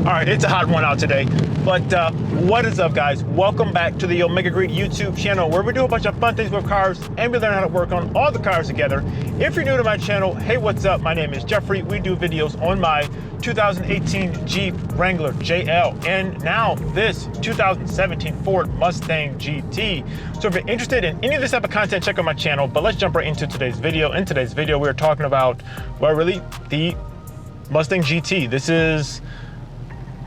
All right, it's a hot one out today, but what is up, guys? Welcome back to the Omega Greed YouTube channel, where we do a bunch of fun things with cars and we learn how to work on all the cars together. If you're new to my channel, hey, what's up? My name is Jeffrey. We do videos on my 2018 Jeep Wrangler JL and now this 2017 Ford Mustang GT. So if you're interested in any of this type of content, check out my channel. But let's jump right into today's video. In today's video, we're talking about, well, really the Mustang GT. This is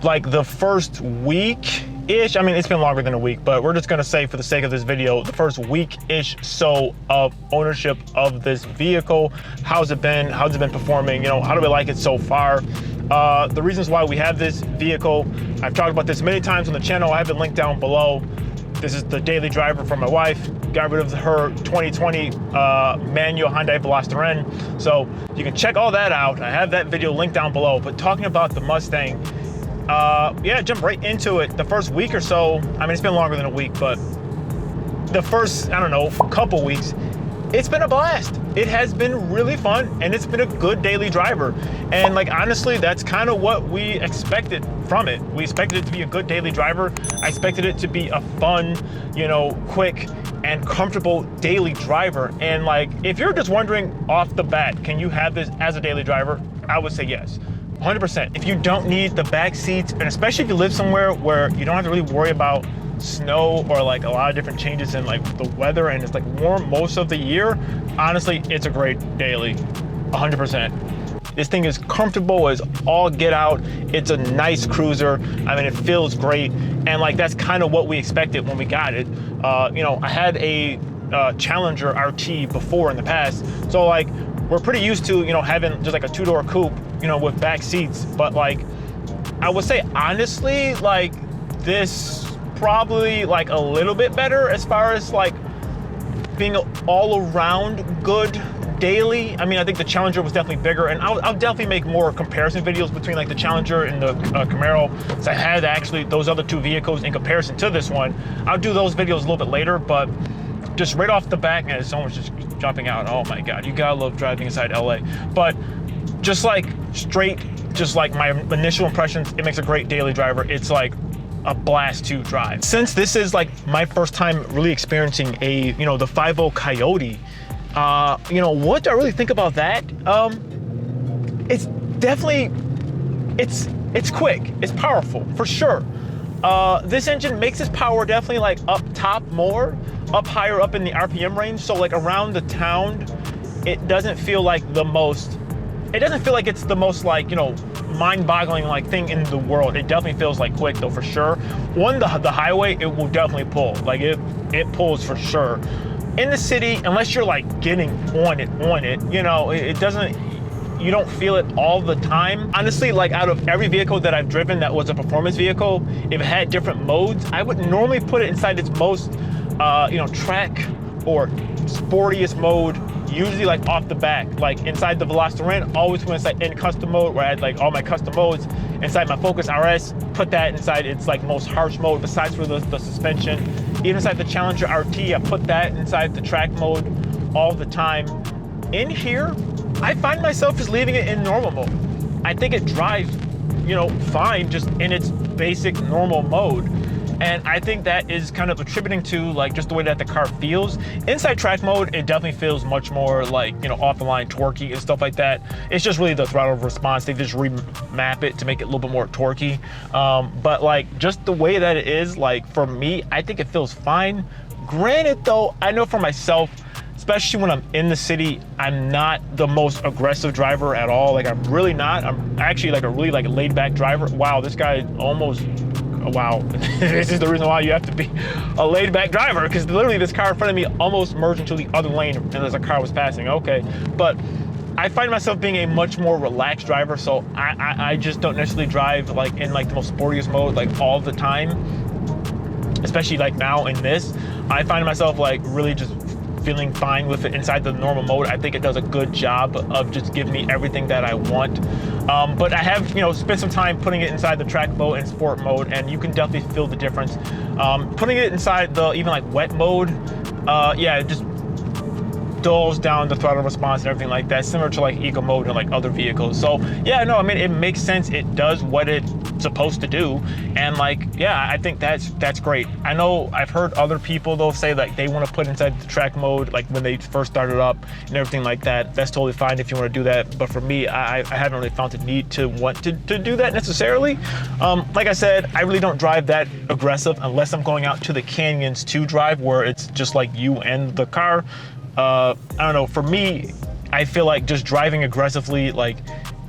like the first week-ish. I mean, it's been longer than a week, but we're just gonna say, for the sake of this video, the first week-ish so of ownership of this vehicle. How's it been? How's it been performing? You know, how do we like it so far? The reasons why we have this vehicle, I've talked about this many times on the channel. I have it linked down below. This is the daily driver for my wife. Got rid of her 2020 manual Hyundai Veloster. So you can check all that out. I have that video linked down below. But talking about the Mustang, yeah, jump right into it. The first week or so, I mean, it's been longer than a week, but the first, I don't know, couple weeks, it's been a blast. It has been really fun, and it's been a good daily driver. And like, honestly, that's kind of what we expected from it. We expected it to be a good daily driver. I expected it to be a fun, you know, quick and comfortable daily driver. And like, if you're just wondering off the bat, can you have this as a daily driver? I would say yes. 100%. If you don't need the back seats, and especially if you live somewhere where you don't have to really worry about snow or like a lot of different changes in like the weather, and it's like warm most of the year, honestly, it's a great daily. 100%. This thing is comfortable as all get out. It's a nice cruiser. I mean, it feels great, and like that's kind of what we expected when we got it. You know, I had a Challenger RT before in the past, so like we're pretty used to, you know, having just like a two-door coupe, you know, with back seats. But like, I would say honestly, like this probably like a little bit better as far as like being all around good daily. I mean, I think the Challenger was definitely bigger, and I'll definitely make more comparison videos between like the Challenger and the Camaro, since I had actually those other two vehicles in comparison to this one. I'll do those videos a little bit later, but just right off the bat, man, someone's just jumping out. Oh my God, you gotta love driving inside LA. But just like straight, just like my initial impressions, it makes a great daily driver. It's like a blast to drive. Since this is like my first time really experiencing a, you know, the 5.0 Coyote, you know, what do I really think about that? It's definitely, it's quick, it's powerful for sure. This engine makes its power definitely like up top more, up higher up in the RPM range. So like around the town, it doesn't feel like the most, it doesn't feel like it's the most like, you know, mind-boggling like thing in the world. It definitely feels like quick though, for sure. On the highway, it will definitely pull. Like it pulls for sure. In the city, unless you're like getting on it, you know, it doesn't, you don't feel it all the time. Honestly, like out of every vehicle that I've driven that was a performance vehicle, if it had different modes, I would normally put it inside its most, you know, track or sportiest mode, usually like off the back. Like inside the Veloster, always went inside in custom mode, where I had like all my custom modes. Inside my Focus RS, put that inside its like most harsh mode, besides for the suspension. Even inside the Challenger RT, I put that inside the track mode all the time. In here, I find myself just leaving it in normal mode. I think it drives, you know, fine, just in its basic normal mode. And I think that is kind of attributing to like just the way that the car feels. Inside track mode, it definitely feels much more like, you know, off the line torquey and stuff like that. It's just really the throttle response. They just remap it to make it a little bit more torquey. But like just the way that it is, like for me, I think it feels fine. Granted though, I know for myself, especially when I'm in the city, I'm not the most aggressive driver at all. Like I'm really not. I'm actually like a really like laid back driver. Wow, this guy almost, wow. This is the reason why you have to be a laid back driver, because literally this car in front of me almost merged into the other lane and as a car was passing. Okay, but I find myself being a much more relaxed driver, so I just don't necessarily drive like in like the most sportiest mode like all the time. Especially like now in this, I find myself like really just feeling fine with it inside the normal mode. I think it does a good job of just giving me everything that I want. But I have, you know, spent some time putting it inside the track mode and sport mode, and you can definitely feel the difference. Putting it inside the even like wet mode, yeah, just dulls down the throttle response and everything like that, similar to like eco mode and like other vehicles. So yeah, no, I mean, it makes sense. It does what it's supposed to do. And like, yeah, I think that's great. I know I've heard other people though say like they want to put inside the track mode, like when they first started up and everything like that. That's totally fine if you want to do that. But for me, I haven't really found the need to want to do that necessarily. Like I said, I really don't drive that aggressive unless I'm going out to the canyons to drive where it's just like you and the car. I don't know, for me, I feel like just driving aggressively like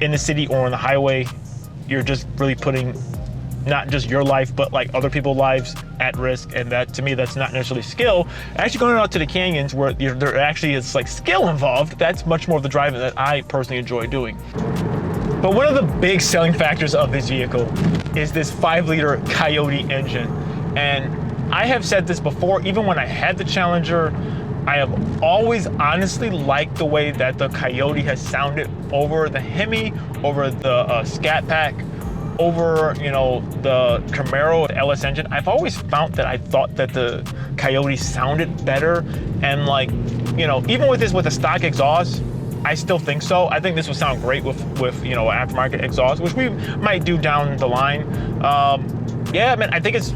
in the city or on the highway, you're just really putting not just your life, but like other people's lives at risk. And that, to me, that's not necessarily skill. Actually going out to the canyons where there actually is like skill involved, that's much more of the driving that I personally enjoy doing. But one of the big selling factors of this vehicle is this 5-liter Coyote engine. And I have said this before, even when I had the Challenger, I have always honestly liked the way that the Coyote has sounded over the Hemi, over the Scat Pack, over, you know, the Camaro LS engine. I've always found that I thought that the Coyote sounded better. And like, you know, even with this with a stock exhaust, I still think so. I think this would sound great with you know, aftermarket exhaust, which we might do down the line. Yeah, man, I think it's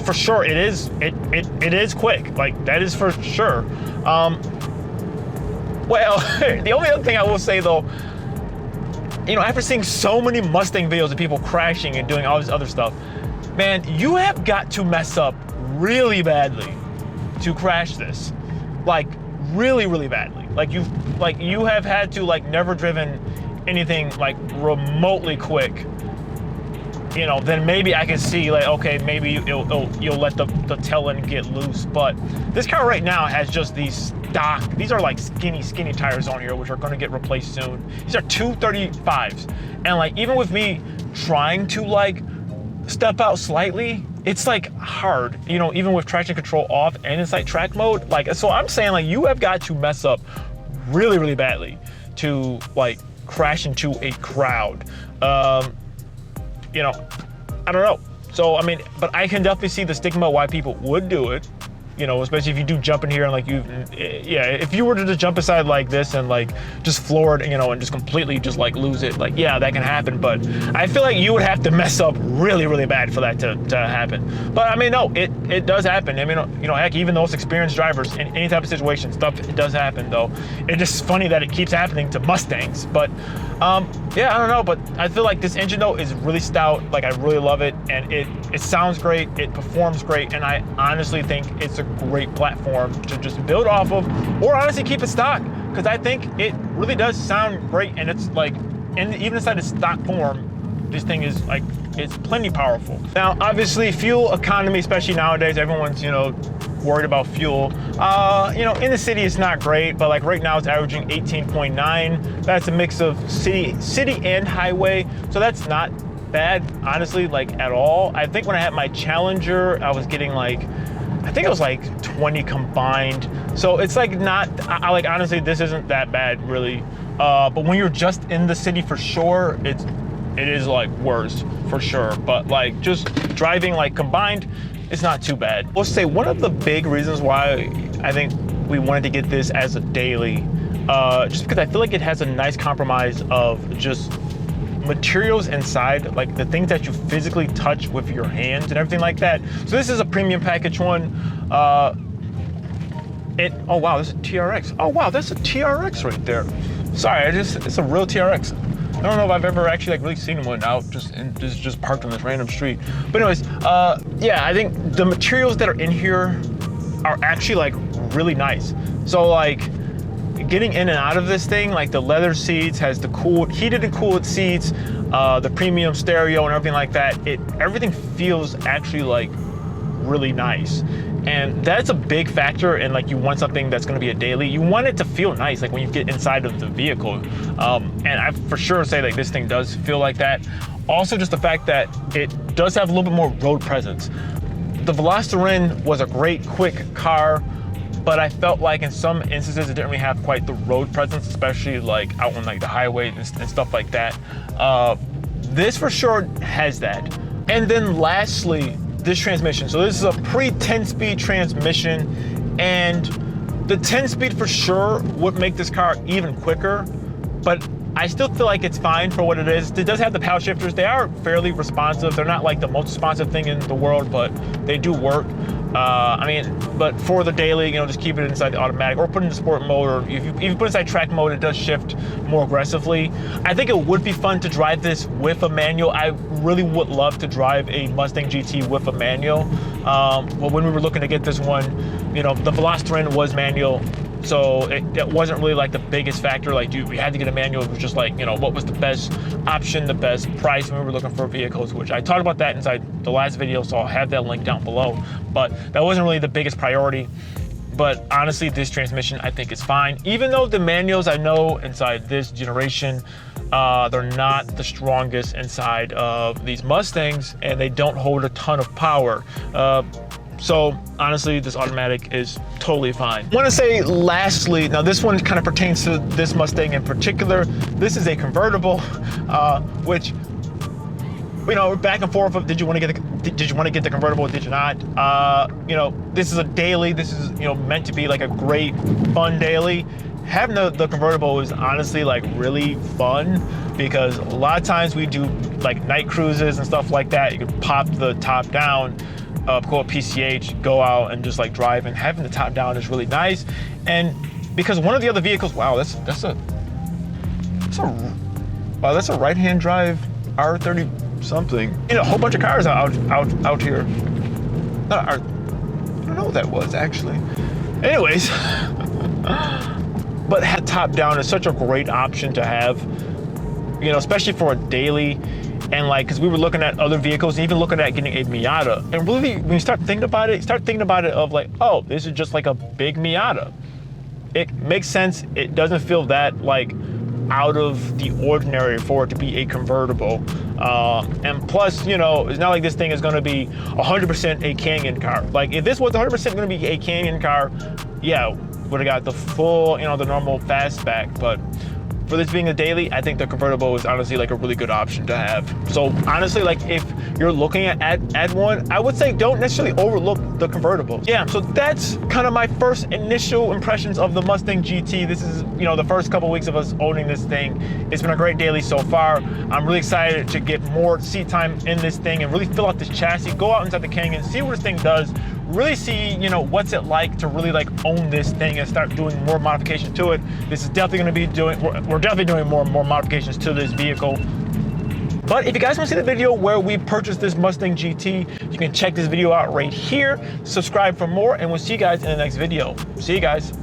for sure. It is quick. Like, that is for sure. Well, the only other thing I will say though, you know, after seeing so many Mustang videos of people crashing and doing all this other stuff, man, you have got to mess up really badly to crash this. Like, really, really badly. Like you have had to like never driven anything like remotely quick. You know, then maybe I can see like, okay, maybe you'll let the tail end get loose. But this car right now has just these stock, these are like skinny tires on here, which are gonna get replaced soon. These are 235s. And like, even with me trying to like step out slightly, it's like hard, you know, even with traction control off and it's like track mode. Like, so I'm saying like, you have got to mess up really, really badly to like crash into a crowd. You know, I don't know. So, I mean, but I can definitely see the stigma why people would do it. You know, especially if you do jump in here and like yeah, if you were to just jump aside like this and like just floor it, you know, and just completely just like lose it, like, yeah, that can happen. But I feel like you would have to mess up really, really bad for that to happen. But I mean, no, it does happen. I mean, you know, heck, even those experienced drivers in any type of situation, stuff, it does happen though. It's just funny that it keeps happening to Mustangs. But yeah, I don't know, but I feel like this engine though is really stout. Like, I really love it, and it sounds great, it performs great, and I honestly think it's a great platform to just build off of, or honestly keep it stock, because I think it really does sound great. And it's like, and even inside the stock form, this thing is like, it's plenty powerful. Now, obviously, fuel economy, especially nowadays, everyone's, you know, worried about fuel. You know, in the city it's not great, but like right now it's averaging 18.9. That's a mix of city and highway, so that's not bad, honestly, like at all. I think when I had my Challenger, I was getting like, I think it was like 20 combined. So it's like not, I like, honestly, this isn't that bad really. But when you're just in the city, for sure, it is like worse for sure. But like just driving like combined, it's not too bad. We'll say one of the big reasons why I think we wanted to get this as a daily, just because I feel like it has a nice compromise of just materials inside, like the things that you physically touch with your hands and everything like that. So this is a premium package one. Oh wow, this is a TRX. Oh wow, that's a TRX right there. Sorry, it's a real TRX. I don't know if I've ever actually like really seen one out just parked on this random street. But anyways, yeah, I think the materials that are in here are actually like really nice. So like getting in and out of this thing, like the leather seats, has the heated and cooled seats, the premium stereo and everything like that. Everything feels actually like really nice. And that's a big factor. And like, you want something that's going to be a daily, you want it to feel nice, like when you get inside of the vehicle. And I for sure say like this thing does feel like that. Also, just the fact that it does have a little bit more road presence. The Veloster was a great, quick car, but I felt like in some instances it didn't really have quite the road presence, especially like out on like the highway and stuff like that. This for sure has that. And then lastly, this transmission. So this is a pre-10-speed transmission, and The 10-speed for sure would make this car even quicker, but I still feel like it's fine for what it is. It does have the power shifters. They are fairly responsive. They're not like the most responsive thing in the world, but they do work. I mean, but for the daily, you know, just keep it inside the automatic or put it in sport mode, or if you put it inside track mode, it does shift more aggressively. I think it would be fun to drive this with a manual. I really would love to drive a Mustang GT with a manual. Well, when we were looking to get this one, you know, the Veloster was manual. So it wasn't really like the biggest factor. Like, dude, we had to get a manual. It was just like, you know, what was the best option, the best price when we were looking for vehicles, which I talked about that inside the last video, so I'll have that link down below. But that wasn't really the biggest priority. But honestly, this transmission I think is fine. Even though the manuals I know inside this generation, they're not the strongest inside of these Mustangs, and they don't hold a ton of power. So honestly, this automatic is totally fine. I want to say lastly, now this one kind of pertains to this Mustang in particular. This is a convertible, which, you know, back and forth of did you want to get the convertible, did you not? You know, this is a daily. This is, you know, meant to be like a great fun daily. Having the convertible is honestly like really fun, because a lot of times we do like night cruises and stuff like that. You can pop the top down, call it PCH, go out and just like drive, and having the top down is really nice. And because one of the other vehicles, wow, that's a right-hand drive R30 something. You know, a whole bunch of cars out here. I don't know what that was actually. Anyways, but top down is such a great option to have, you know, especially for a daily. And like, because we were looking at other vehicles, and even looking at getting a Miata, and really when you start thinking about it, of like, oh, this is just like a big Miata. It makes sense. It doesn't feel that like out of the ordinary for it to be a convertible. And plus, you know, it's not like this thing is going to be 100% a Canyon car. Like, if this was 100% going to be a Canyon car, yeah, would have got the full, you know, the normal fastback. But for this being a daily, I think the convertible is honestly like a really good option to have. So honestly, like if you're looking at one, I would say don't necessarily overlook the convertible. Yeah, so that's kind of my first initial impressions of the Mustang GT. This is, you know, the first couple weeks of us owning this thing. It's been a great daily so far. I'm really excited to get more seat time in this thing and really fill out this chassis, go out inside the Canyon, see what this thing does, really see, you know, what's it like to really like own this thing and start doing more modifications to it. This is definitely going to be doing, we're definitely doing more and more modifications to this vehicle. But if you guys want to see the video where we purchased this Mustang GT, you can check this video out right here. Subscribe for more, and we'll see you guys in the next video. See you guys.